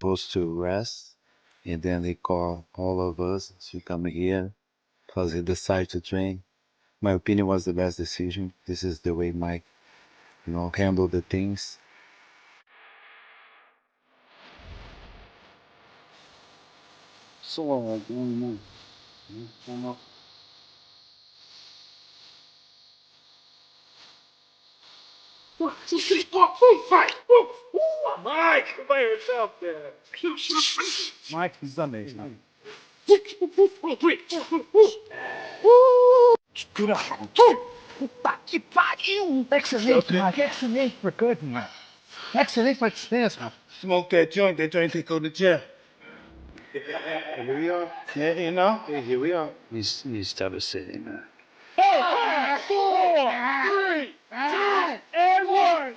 supposed to rest, and then they call all of us to come here because he decided to train. My opinion was the best decision. This is the way Mike, handled the things. So, Mike, by yourself there. Mike, he's done this. Que pariu! Excellent, Mike. Excellent. We're good, man. Excellent. Let's dance, man. Smoke that joint they go to jail. here we are. Yeah, you know? Hey, here we are. He's devastating, man. 5, 4, 3, 2, and 1.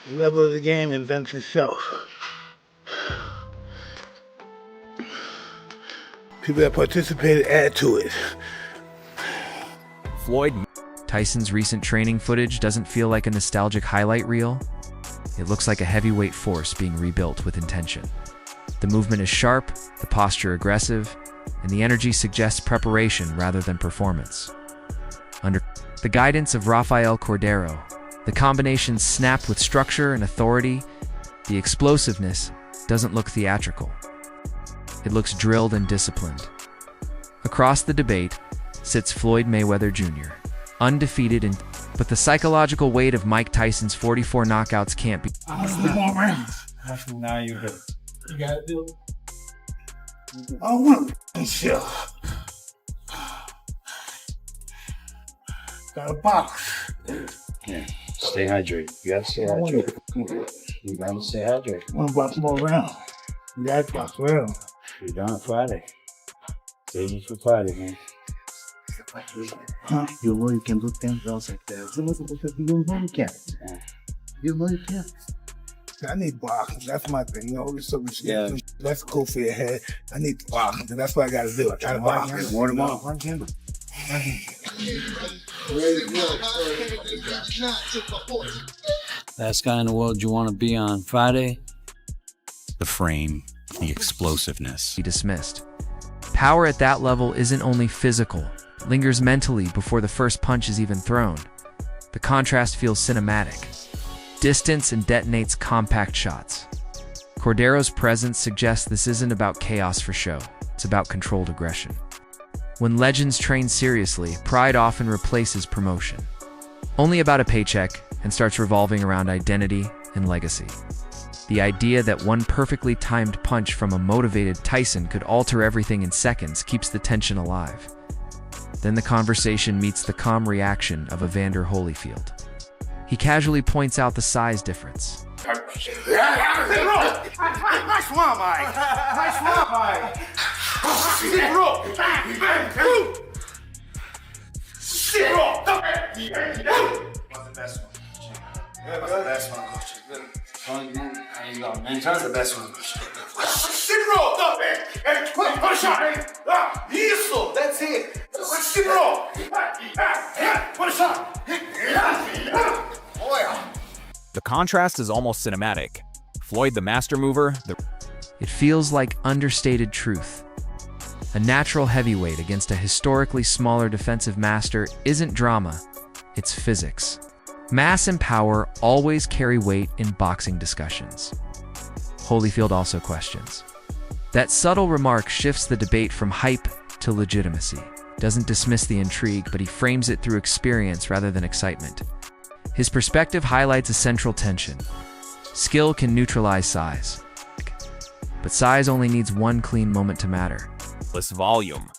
The level of the game invents itself. People that participated add to it. Floyd Tyson's recent training footage doesn't feel like a nostalgic highlight reel. It looks like a heavyweight force being rebuilt with intention. The movement is sharp, the posture aggressive, and the energy suggests preparation rather than performance. Under the guidance of Rafael Cordero, the combinations snap with structure and authority. The explosiveness doesn't look theatrical. It looks drilled and disciplined. Across the debate sits Floyd Mayweather Jr., undefeated, but the psychological weight of Mike Tyson's 44 knockouts can't be. More rounds. Now you hit. You got it, dude. I don't want to chill. Got a box. Yeah. Stay hydrated. You gotta stay hydrated. You gotta stay hydrated. One box more round. You got a box round. We're done Friday. Save you for Friday, man. Huh? You know you can do 10 rounds like that. You know you can. You know you can. I need boxing. That's my thing. You know, all this stuff is Yeah. That's cool for your head. I need boxing. That's what I gotta do. I gotta box. More tomorrow. One candle. Last guy in the world you want to be on Friday? The frame, the explosiveness. Be dismissed. Power at that level isn't only physical, it lingers mentally before the first punch is even thrown. The contrast feels cinematic. Distance and detonates compact shots. Cordero's presence suggests this isn't about chaos for show, it's about controlled aggression. When legends train seriously, pride often replaces promotion. Only about a paycheck and starts revolving around identity and legacy. The idea that one perfectly timed punch from a motivated Tyson could alter everything in seconds keeps the tension alive. Then the conversation meets the calm reaction of Evander Holyfield. He casually points out the size difference. Nice one, Mike. Nice one, Mike. Zero. Zero. What's the best one? What's the best one, Coach? There you go, man. That's the best one. Zero. Put a shot. Isso. That's it. Zero. Put a shot. The contrast is almost cinematic. Floyd the master mover, It feels like understated truth. A natural heavyweight against a historically smaller defensive master isn't drama, it's physics. Mass and power always carry weight in boxing discussions. Holyfield also questions. That subtle remark shifts the debate from hype to legitimacy. Doesn't dismiss the intrigue, but he frames it through experience rather than excitement. His perspective highlights a central tension. Skill can neutralize size, but size only needs one clean moment to matter. less volume.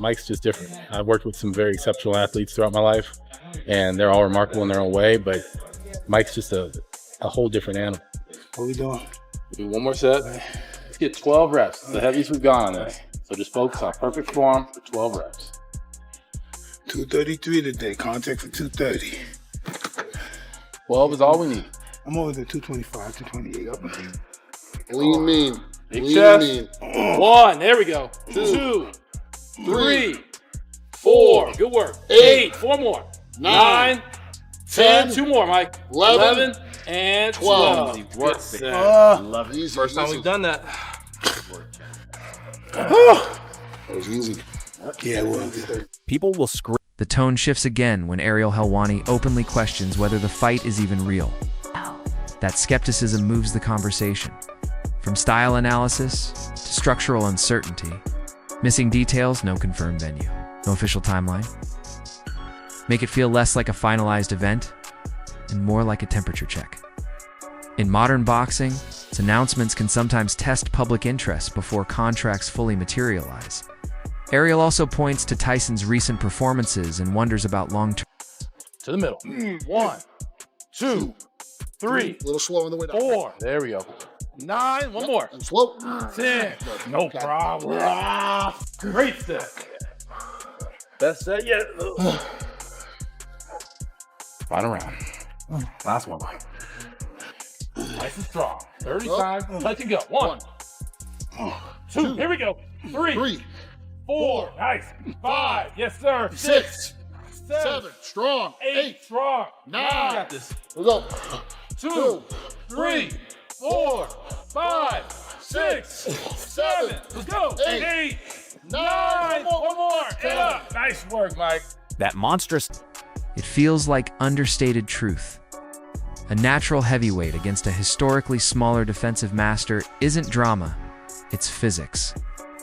Mike's just different. I've worked with some very exceptional athletes throughout my life, and they're all remarkable in their own way, but Mike's just a whole different animal. What we doing? Do one more set. Let's get 12 reps. It's the heaviest we've gone on this. So just focus on perfect form for 12 reps. 233 today. Contact for 230. 12 is all we need. I'm always at 225, 228. Up there. Lean mean. Big Lean chest. mean. 1, there we go. 2, 3, 4, good work. 8, 4 more. 9, 10, 2 more, Mike. 11, And 12. Work, Love it. Easy, First time easy. we've done that. That was easy. Yeah, it was. People will scream The tone shifts again when Ariel Helwani openly questions whether the fight is even real. That skepticism moves the conversation. From style analysis to structural uncertainty, missing details, no confirmed venue, no official timeline. Make it feel less like a finalized event and more like a temperature check. In modern boxing, its announcements can sometimes test public interest before contracts fully materialize. Ariel also points to Tyson's recent performances and wonders about long-term. To the middle. 1, 2, 3, A little slow on the way down. 4. There we go. 9. One more. And slow. 10. No problem. Great step. Best set yet. Final round. Last one. Nice and strong. 30 times. Let you go. 1, 2. Here we go. 3, 4. Nice. 5. Yes, sir. 6, 7. Strong. 8. Strong. 9. Got this. Let's go. 2, 3, 4, 5, 6, 7. Let's go. 8, 9. One more. Get up. Nice work, Mike. that monstrous. It feels like understated truth. A natural heavyweight against a historically smaller defensive master isn't drama, it's physics.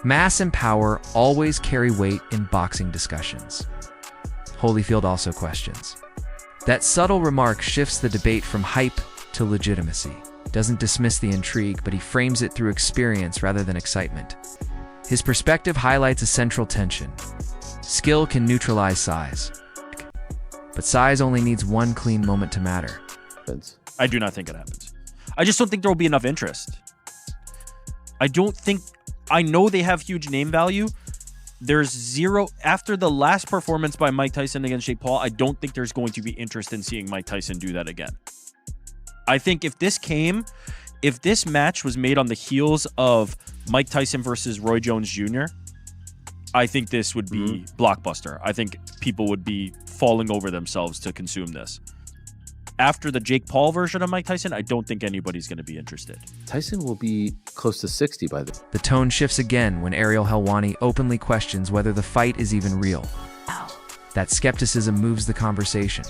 Mass and power always carry weight in boxing discussions. Holyfield also questions. That subtle remark shifts the debate from hype to legitimacy. Doesn't dismiss the intrigue, but he frames it through experience rather than excitement. His perspective highlights a central tension. Skill can neutralize size, but size only needs one clean moment to matter. I do not think it happens. I just don't think there will be enough interest. I know they have huge name value. There's zero after the last performance by Mike Tyson against Jake Paul. I don't think there's going to be interest in seeing Mike Tyson do that again. I think if this match was made on the heels of Mike Tyson versus Roy Jones Jr., I think this would be blockbuster. I think people would be falling over themselves to consume this. After the Jake Paul version of Mike Tyson, I don't think anybody's going to be interested. Tyson will be close to 60 by then. The tone shifts again when Ariel Helwani openly questions whether the fight is even real. That skepticism moves the conversation.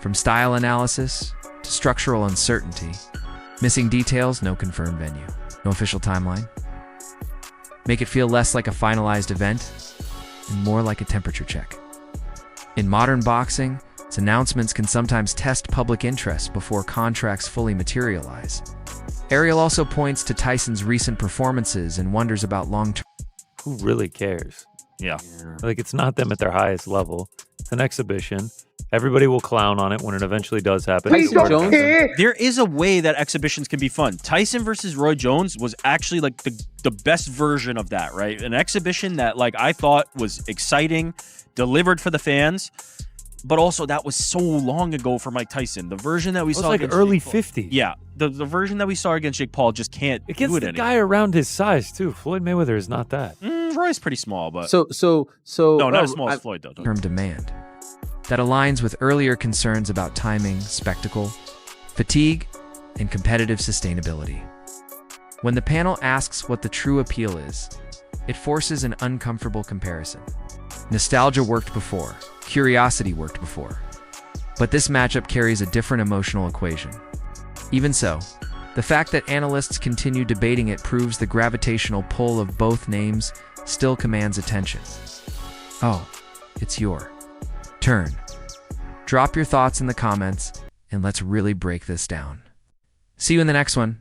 From style analysis to structural uncertainty, missing details, no confirmed venue, no official timeline. Make it feel less like a finalized event and more like a temperature check. In modern boxing, its announcements can sometimes test public interest before contracts fully materialize. Ariel also points to Tyson's recent performances and wonders about long-term. Who really cares? Yeah. Like, it's not them at their highest level. It's an exhibition. Everybody will clown on it when it eventually does happen. There is a way that exhibitions can be fun. Tyson versus Roy Jones was actually like the best version of that, right? An exhibition that like I thought was exciting, delivered for the fans, but also that was so long ago for Mike Tyson. The version that we saw like against early Jake Paul, 50s. Yeah, the version that we saw against Jake Paul just can't Against do it the anymore. guy around his size too. Floyd Mayweather is not that. Roy's pretty small, but So no, not as small as Floyd though. Term demand that aligns with earlier concerns about timing, spectacle, fatigue, and competitive sustainability. When the panel asks what the true appeal is, it forces an uncomfortable comparison. Nostalgia worked before, curiosity worked before, but this matchup carries a different emotional equation. Even so, the fact that analysts continue debating it proves the gravitational pull of both names still commands attention. Oh, it's your turn. Drop your thoughts in the comments, and let's really break this down. See you in the next one.